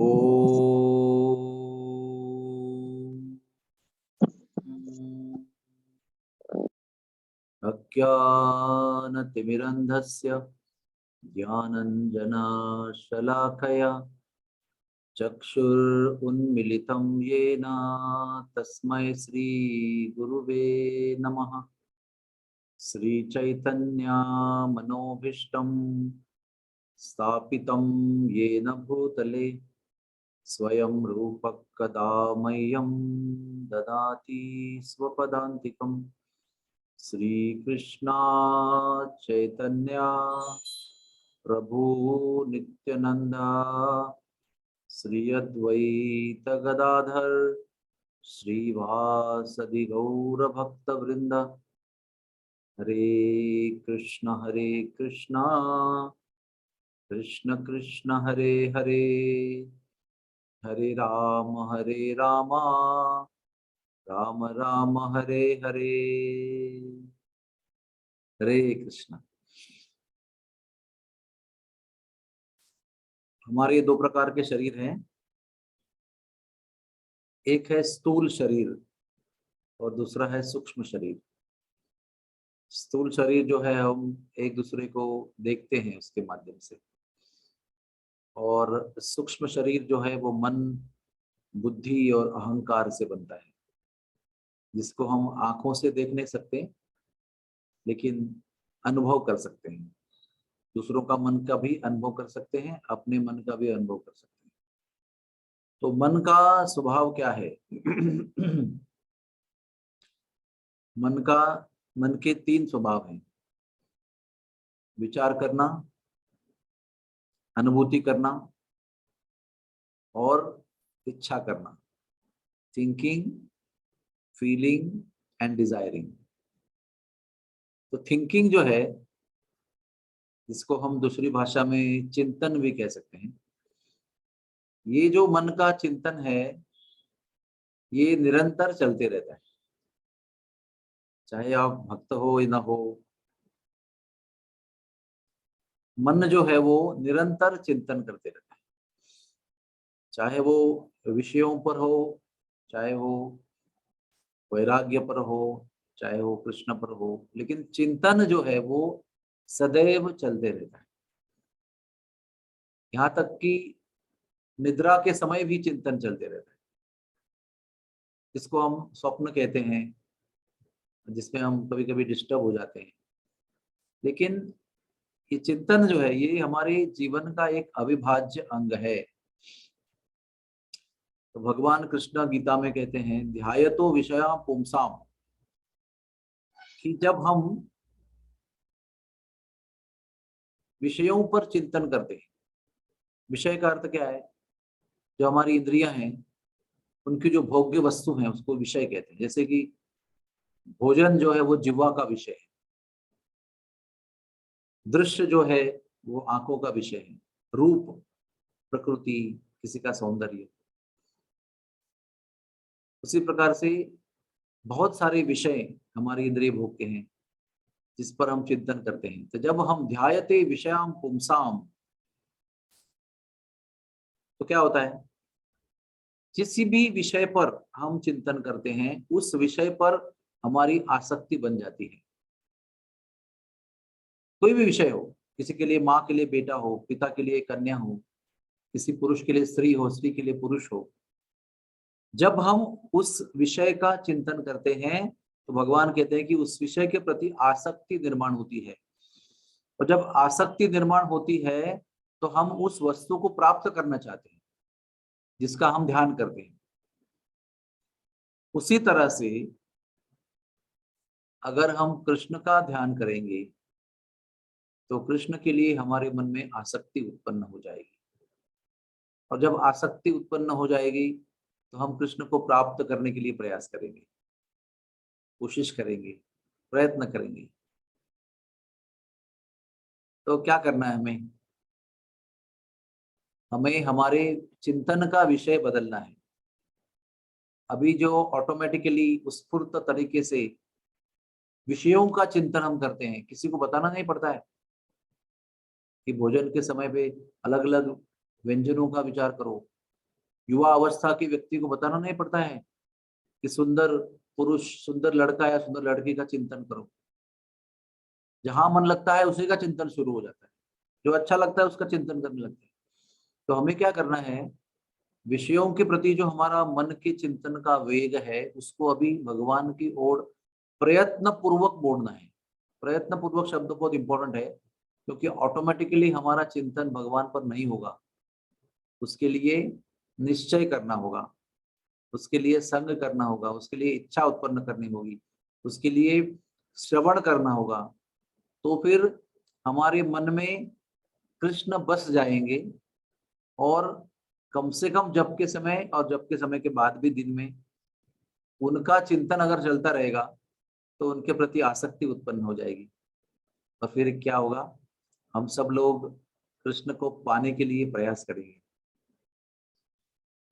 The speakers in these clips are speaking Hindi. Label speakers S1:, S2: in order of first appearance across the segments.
S1: ॐ अज्ञानतिमिरन्धस्य ज्ञानञ्जनशलाकया चक्षुरुन्मिलितं येन तस्मै श्रीगुरुवे नमः। श्रीचैतन्यमनोभीष्टं स्थापितं येन भूतले स्वयं रूपः कदा मह्यं ददाति स्वपदान्तिकम्। श्रीकृष्ण चैतन्य प्रभु नित्यानंद श्री अद्वैत गदाधर श्रीवासदि गौर भक्त वृंद। हरे कृष्ण कृष्ण कृष्ण हरे हरे, हरे राम राम राम हरे हरे। हरे कृष्ण। हमारे दो प्रकार के शरीर हैं, एक है स्थूल शरीर और दूसरा है सूक्ष्म शरीर। स्थूल शरीर जो है हम एक दूसरे को देखते हैं उसके माध्यम से, और सूक्ष्म शरीर जो है वो मन, बुद्धि और अहंकार से बनता है, जिसको हम आंखों से देख नहीं सकते लेकिन अनुभव कर सकते हैं। दूसरों का मन का भी अनुभव कर सकते हैं, अपने मन का भी अनुभव कर सकते हैं। तो मन का स्वभाव क्या है? मन के तीन स्वभाव हैं: विचार करना, अनुभूति करना और इच्छा करना। Thinking, feeling and desiring. तो थिंकिंग जो है, जिसको हम दूसरी भाषा में चिंतन भी कह सकते हैं, ये जो मन का चिंतन है ये निरंतर चलते रहता है, चाहे आप भक्त हो या ना हो। मन जो है वो निरंतर चिंतन करते रहता है, चाहे वो विषयों पर हो, चाहे वो वैराग्य पर हो, चाहे वो कृष्ण पर हो, लेकिन चिंतन जो है वो सदैव चलते रहता है। यहाँ तक कि निद्रा के समय भी चिंतन चलते रहता है, जिसको हम स्वप्न कहते हैं, जिसमें हम कभी कभी डिस्टर्ब हो जाते हैं। लेकिन ये चिंतन जो है ये हमारे जीवन का एक अविभाज्य अंग है। तो भगवान कृष्ण गीता में कहते हैं, ध्यायतो विषया पुंसाम, कि जब हम विषयों पर चिंतन करते हैं, विषय का अर्थ क्या है? जो हमारी इंद्रियां हैं उनकी जो भोग्य वस्तु है उसको विषय कहते हैं। जैसे कि भोजन जो है वो जिह्वा का विषय है, दृश्य जो है वो आंखों का विषय है, रूप, प्रकृति, किसी का सौंदर्य। उसी प्रकार से बहुत सारे विषय हमारी इंद्रिय भोग्य हैं जिस पर हम चिंतन करते हैं। तो जब हम ध्यायते विषयाम पुंसाम, तो क्या होता है? किसी भी विषय पर हम चिंतन करते हैं, उस विषय पर हमारी आसक्ति बन जाती है। कोई भी विषय हो, किसी के लिए माँ के लिए बेटा हो, पिता के लिए कन्या हो, किसी पुरुष के लिए स्त्री हो, स्त्री के लिए पुरुष हो, जब हम उस विषय का चिंतन करते हैं तो भगवान कहते हैं कि उस विषय के प्रति आसक्ति निर्माण होती है। और जब आसक्ति निर्माण होती है तो हम उस वस्तु को प्राप्त करना चाहते हैं जिसका हम ध्यान करते हैं। उसी तरह से अगर हम कृष्ण का ध्यान करेंगे तो कृष्ण के लिए हमारे मन में आसक्ति उत्पन्न हो जाएगी, और जब आसक्ति उत्पन्न हो जाएगी तो हम कृष्ण को प्राप्त करने के लिए प्रयास करेंगे, कोशिश करेंगे, प्रयत्न करेंगे। तो क्या करना है हमें? हमें हमारे चिंतन का विषय बदलना है। अभी जो ऑटोमेटिकली उत्स्फूर्त तरीके से विषयों का चिंतन हम करते हैं, किसी को बताना नहीं पड़ता है कि भोजन के समय पे अलग अलग व्यंजनों का विचार करो, युवा अवस्था के व्यक्ति को बताना नहीं पड़ता है कि सुंदर पुरुष, सुंदर लड़का या सुंदर लड़की का चिंतन करो। जहां मन लगता है उसी का चिंतन शुरू हो जाता है, जो अच्छा लगता है उसका चिंतन करने लगते हैं। तो हमें क्या करना है, विषयों के प्रति जो हमारा मन के चिंतन का वेग है उसको अभी भगवान की ओर प्रयत्न पूर्वक मोड़ना है। प्रयत्न पूर्वक शब्द बहुत इंपॉर्टेंट है, क्योंकि ऑटोमेटिकली हमारा चिंतन भगवान पर नहीं होगा। उसके लिए निश्चय करना होगा, उसके लिए संग करना होगा, उसके लिए इच्छा उत्पन्न करनी होगी, उसके लिए श्रवण करना होगा। तो फिर हमारे मन में कृष्ण बस जाएंगे, और कम से कम जप के समय और जप के समय के बाद भी दिन में उनका चिंतन अगर चलता रहेगा तो उनके प्रति आसक्ति उत्पन्न हो जाएगी। और फिर क्या होगा, हम सब लोग कृष्ण को पाने के लिए प्रयास करेंगे।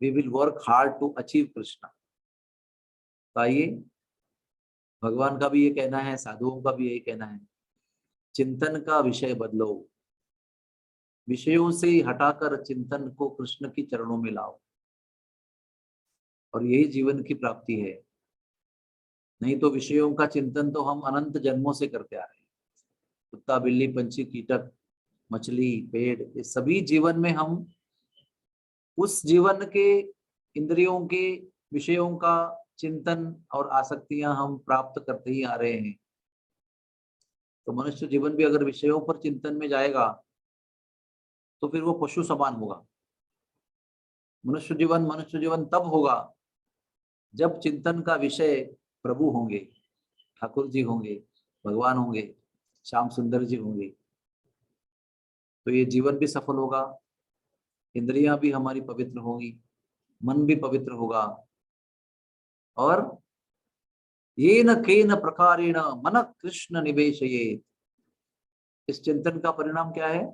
S1: We will work hard to achieve Krishna. तो आइए, भगवान का भी ये कहना है, साधुओं का भी यही कहना है, चिंतन का विषय बदलो, विषयों से हटाकर चिंतन को कृष्ण की चरणों में लाओ, और यही जीवन की प्राप्ति है। नहीं तो विषयों का चिंतन तो हम अनंत जन्मों से करते आ रहे हैं। कुत्ता, बिल्ली, पंछी, कीटक, मछली, पेड़, ये सभी जीवन में हम उस जीवन के इंद्रियों के विषयों का चिंतन और आसक्तियां हम प्राप्त करते ही आ रहे हैं। तो मनुष्य जीवन भी अगर विषयों पर चिंतन में जाएगा तो फिर वो पशु समान होगा। मनुष्य जीवन तब होगा जब चिंतन का विषय प्रभु होंगे, ठाकुर जी होंगे, भगवान होंगे, श्याम सुंदर जी होंगे। तो ये जीवन भी सफल होगा, इंद्रियां भी हमारी पवित्र होगी, मन भी पवित्र होगा, और ये न केन प्रकारेण मन कृष्ण निवेशयेत। इस चिंतन का परिणाम क्या है,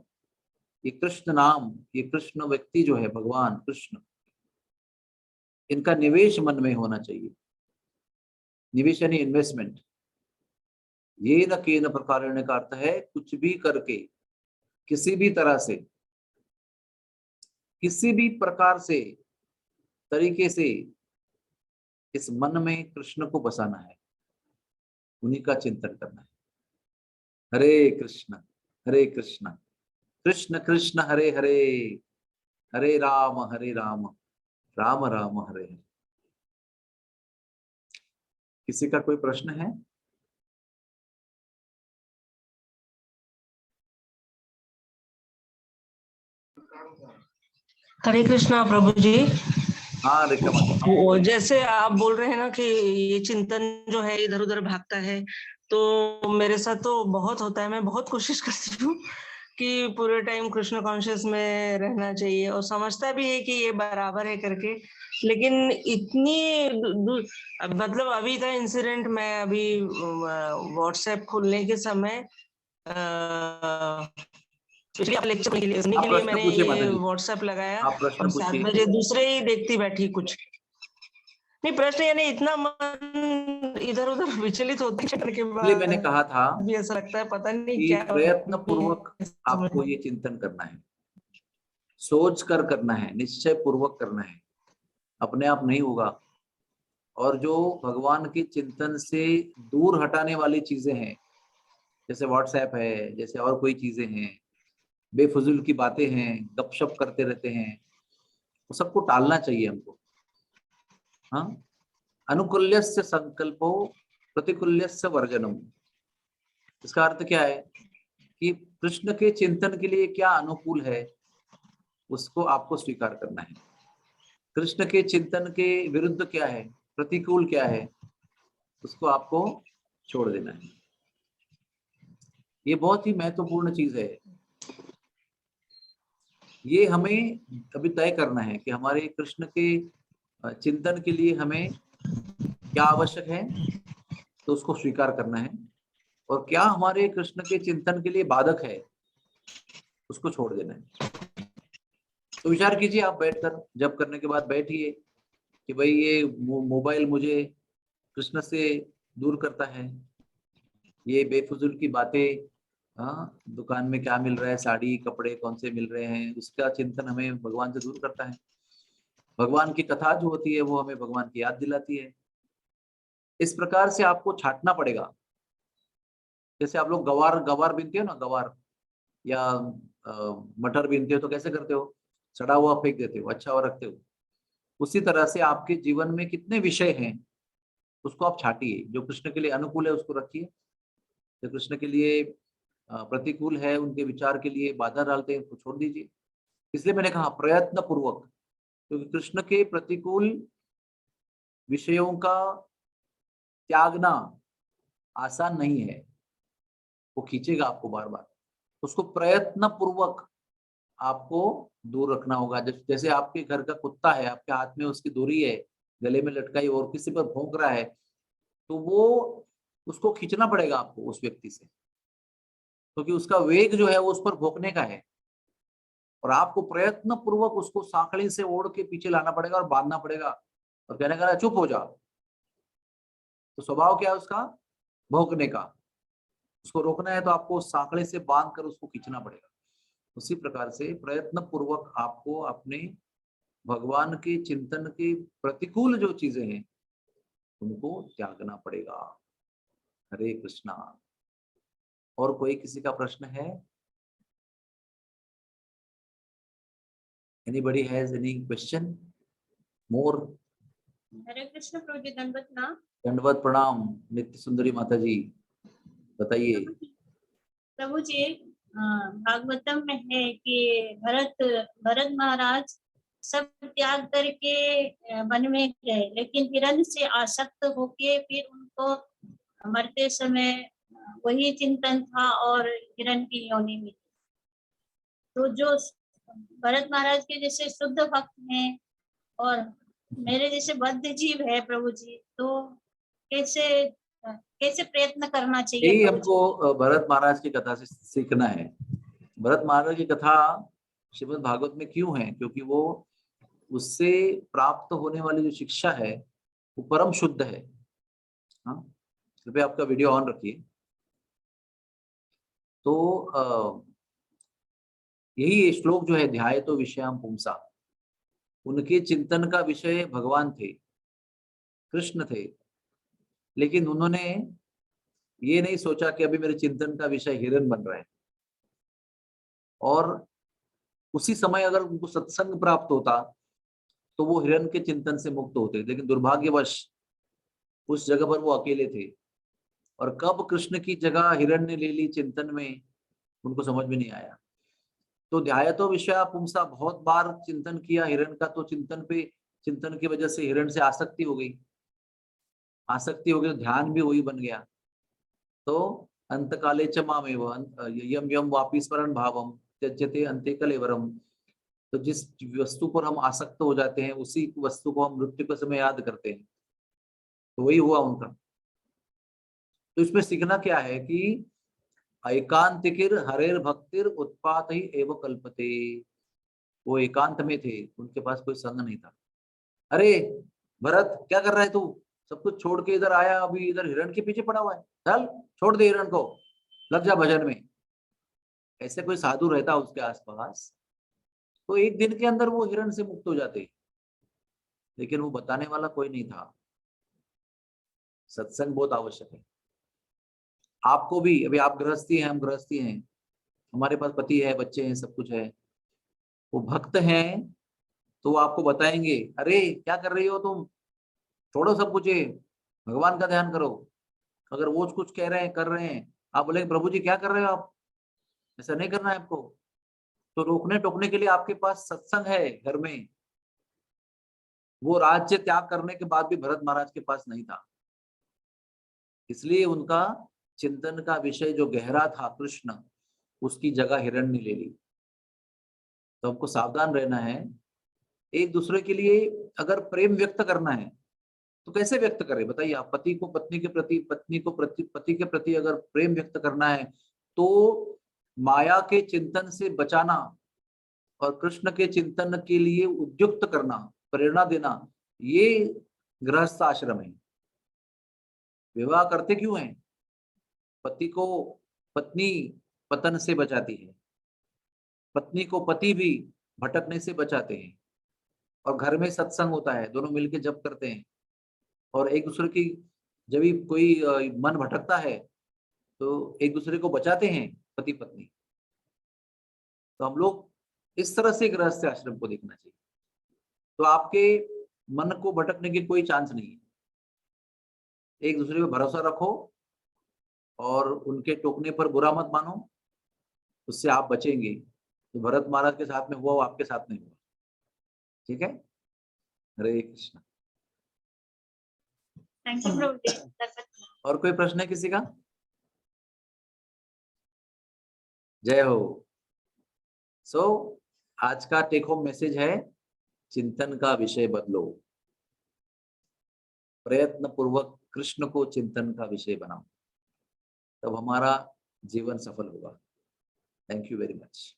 S1: ये कृष्ण नाम, ये कृष्ण व्यक्ति जो है, भगवान कृष्ण, इनका निवेश मन में होना चाहिए। निवेश यानी इन्वेस्टमेंट। ये न केन प्रकारेण का अर्थ है कुछ भी करके, किसी भी तरह से, किसी भी प्रकार से, तरीके से इस मन में कृष्ण को बसाना है, उन्हीं का चिंतन करना है। हरे कृष्ण कृष्ण कृष्ण हरे हरे, हरे राम राम राम हरे हरे। किसी का कोई प्रश्न है?
S2: हरे कृष्णा प्रभु जी।
S1: हाँ रेखा माता।
S2: वो जैसे आप बोल रहे हैं ना कि ये चिंतन जो है इधर उधर भागता है, तो मेरे साथ तो बहुत होता है। मैं बहुत कोशिश करती हूँ कि पूरे टाइम कृष्ण कॉन्शियस में रहना चाहिए, और समझता भी है कि ये बराबर है करके, लेकिन इतनी मतलब अभी का इंसिडेंट, मैं अभी व्हाट्सएप खोलने के समय लेक्चर के लिए सुनने के लिए मैंने ये व्हाट्सएप लगाया, और 7 बजे दूसरे ही देखती बैठी कुछ नहीं। प्रश्न यानी इतना मन इधर उधर विचलित होते के बाद
S1: मैंने कहा था
S2: भी ऐसा लगता है पता नहीं
S1: कि
S2: क्या
S1: प्रयत्न पूर्वक आपको ये चिंतन करना है, सोच कर करना है, निश्चय पूर्वक करना है, अपने आप नहीं होगा। और जो भगवान के चिंतन से दूर हटाने वाली चीजें हैं, जैसे व्हाट्सएप है, जैसे और कोई चीजें हैं, बेफजूल की बातें हैं, गपशप करते रहते हैं, वो सबको टालना चाहिए हमको। हाँ, अनुकूल्यस्य संकल्पो प्रतिकूल्यस्य वर्जनम। इसका अर्थ क्या है कि कृष्ण के चिंतन के लिए क्या अनुकूल है उसको आपको स्वीकार करना है, कृष्ण के चिंतन के विरुद्ध क्या है, प्रतिकूल क्या है, उसको आपको छोड़ देना है। ये बहुत ही महत्वपूर्ण चीज है। ये हमें अभी तय करना है कि हमारे कृष्ण के चिंतन के लिए हमें क्या आवश्यक है, तो उसको स्वीकार करना है, और क्या हमारे कृष्ण के चिंतन के लिए बाधक है, उसको छोड़ देना है। तो विचार कीजिए, आप बैठकर जब करने के बाद बैठिए कि भाई ये मोबाइल मुझे कृष्ण से दूर करता है, ये बेफजूल की बातें, हाँ दुकान में क्या मिल रहा है, साड़ी कपड़े कौन से मिल रहे हैं, उसका चिंतन हमें भगवान से दूर करता है। भगवान की कथा जो होती है वो हमें भगवान की याद दिलाती है। इस प्रकार से आपको छांटना पड़ेगा। जैसे आप लोग गवार गवार बीनते हो ना, गवार या मटर बीनते हो तो कैसे करते हो? सड़ा हुआ फेंक देते हो, अच्छा हुआ रखते हो। उसी तरह से आपके जीवन में कितने विषय हैं उसको आप छाटिए। जो कृष्ण के लिए अनुकूल है उसको रखिए, जो कृष्ण के लिए प्रतिकूल है, उनके विचार के लिए बाधा डालते हैं, उसको छोड़ दीजिए। इसलिए मैंने कहा प्रयत्न पूर्वक, क्योंकि कृष्ण के प्रतिकूल विषयों का त्यागना आसान नहीं है। वो खींचेगा आपको बार बार, उसको प्रयत्न पूर्वक आपको दूर रखना होगा। जैसे आपके घर का कुत्ता है, आपके हाथ में उसकी डोरी है गले में लटकाई और किसी पर भौंक रहा है, तो वो उसको खींचना पड़ेगा आपको उस व्यक्ति से, क्योंकि उसका वेग जो है वो उस पर भौंकने का है। और आपको प्रयत्न पूर्वक उसको सांकड़ी से ओढ़ के पीछे लाना पड़ेगा और बांधना पड़ेगा और कहने का चुप हो जा। तो स्वभाव क्या है उसका? भौंकने का। उसको रोकना है तो आपको सांकड़े से बांध कर उसको खींचना पड़ेगा। उसी प्रकार से प्रयत्न पूर्वक आपको अपने भगवान के चिंतन के प्रतिकूल जो चीजें हैं उनको त्यागना पड़ेगा। हरे कृष्णा। और कोई किसी का प्रश्न है? एनीबडी हैज एनी क्वेश्चन मोर?
S3: हरे कृष्ण प्रभु जी, दंडवत प्रणाम।
S1: दंडवत प्रणाम। नित्य सुंदरी माता जी बताइए।
S3: प्रभु जी, भागवतम में है कि भरत भरत महाराज सब त्याग करके वन में गए, लेकिन हिरण से आसक्त होके फिर उनको मरते समय वही चिंतन था और हिरण की योनि में। तो जो भरत महाराज के जैसे शुद्ध भक्त हैं और मेरे जैसे बद्ध जीव है प्रभु जी, तो कैसे कैसे प्रयत्न करना चाहिए
S1: यही
S3: प्रभु जी?
S1: हमको भरत महाराज की कथा से सीखना है। भरत महाराज की कथा श्रीमद् भागवत में क्यों है? क्योंकि वो उससे प्राप्त होने वाली जो शिक्षा है वो परम शुद्ध है। हाँ, कृपया आपका वीडियो ऑन रखिए। तो यही श्लोक जो है, ध्याय तो विषयाम पुंसा, उनके चिंतन का विषय भगवान थे, कृष्ण थे। लेकिन उन्होंने ये नहीं सोचा कि अभी मेरे चिंतन का विषय हिरण बन रहा है। और उसी समय अगर उनको सत्संग प्राप्त होता तो वो हिरण के चिंतन से मुक्त होते, लेकिन दुर्भाग्यवश उस जगह पर वो अकेले थे। और कब कृष्ण की जगह हिरण ने ले ली चिंतन में, उनको समझ में नहीं आया। तो ध्यायतो विषया पुंसा, बहुत बार चिंतन किया हिरण का, तो चिंतन की वजह से हिरण से आसक्ति हो गई। आसक्ति हो गई तो ध्यान भी वही बन गया। तो अंतकाले च मामेव यम यम वापि स्मरण भावम त्यज्यते अन्ते कलेवरम। तो जिस वस्तु पर हम आसक्त हो जाते हैं उसी वस्तु को हम मृत्यु के समय याद करते हैं। तो वही हुआ उनका। तो इसमें सीखना क्या है कि एकांतिकिर हरेर भक्तिर उत्पात ही एव कल्पते। वो एकांत में थे, उनके पास कोई संग नहीं था। अरे भरत, क्या कर रहा है तू? सब कुछ छोड़ के इधर आया, अभी इधर हिरण के पीछे पड़ा हुआ है। चल छोड़ दे हिरण को, लग जा भजन में। ऐसे कोई साधु रहता उसके आसपास तो एक दिन के अंदर वो हिरण से मुक्त हो जाते, लेकिन वो बताने वाला कोई नहीं था। सत्संग बहुत आवश्यक है। आपको भी, अभी आप गृहस्थी हैं, हम गृहस्थी हैं, हमारे पास पति है, बच्चे हैं, सब कुछ है। वो भक्त हैं तो वो आपको बताएंगे, अरे क्या कर रही हो तुम, छोड़ो सब कुछ, ये भगवान का ध्यान करो। अगर वो कुछ कह रहे हैं, कर रहे हैं, आप बोलेंगे प्रभु जी क्या कर रहे हो आप, ऐसा नहीं करना है आपको। तो रोकने टोकने के लिए आपके पास सत्संग है घर में। वो राज्य त्याग करने के बाद भी भरत महाराज के पास नहीं था, इसलिए उनका चिंतन का विषय जो गहरा था कृष्ण, उसकी जगह हिरण ने ले ली। तो हमको सावधान रहना है। एक दूसरे के लिए अगर प्रेम व्यक्त करना है तो कैसे व्यक्त करें बताइए आप? पति को पत्नी के प्रति, पत्नी को पति के प्रति अगर प्रेम व्यक्त करना है तो माया के चिंतन से बचाना और कृष्ण के चिंतन के लिए उद्युक्त करना, प्रेरणा देना, ये गृहस्थ आश्रम है। विवाह करते क्यों हैं? पति को पत्नी पतन से बचाती है, पत्नी को पति भी भटकने से बचाते हैं। और घर में सत्संग होता है, दोनों मिलके जप करते हैं, और एक दूसरे की जब भी कोई मन भटकता है तो एक दूसरे को बचाते हैं पति पत्नी। तो हम लोग इस तरह से गृहस्थ आश्रम को देखना चाहिए। तो आपके मन को भटकने की कोई चांस नहीं है। एक दूसरे पे भरोसा रखो और उनके टोकने पर बुरा मत मानो, उससे आप बचेंगे। तो भरत महाराज के साथ में हुआ वो आपके साथ नहीं हुआ। ठीक है, हरे कृष्ण।
S3: थैंक यू प्रभु जी।
S1: और कोई प्रश्न है किसी का? जय हो। सो आज का टेक होम मैसेज है, चिंतन का विषय बदलो, प्रयत्न पूर्वक कृष्ण को चिंतन का विषय बनाओ, तब हमारा जीवन सफल होगा। Thank you very much.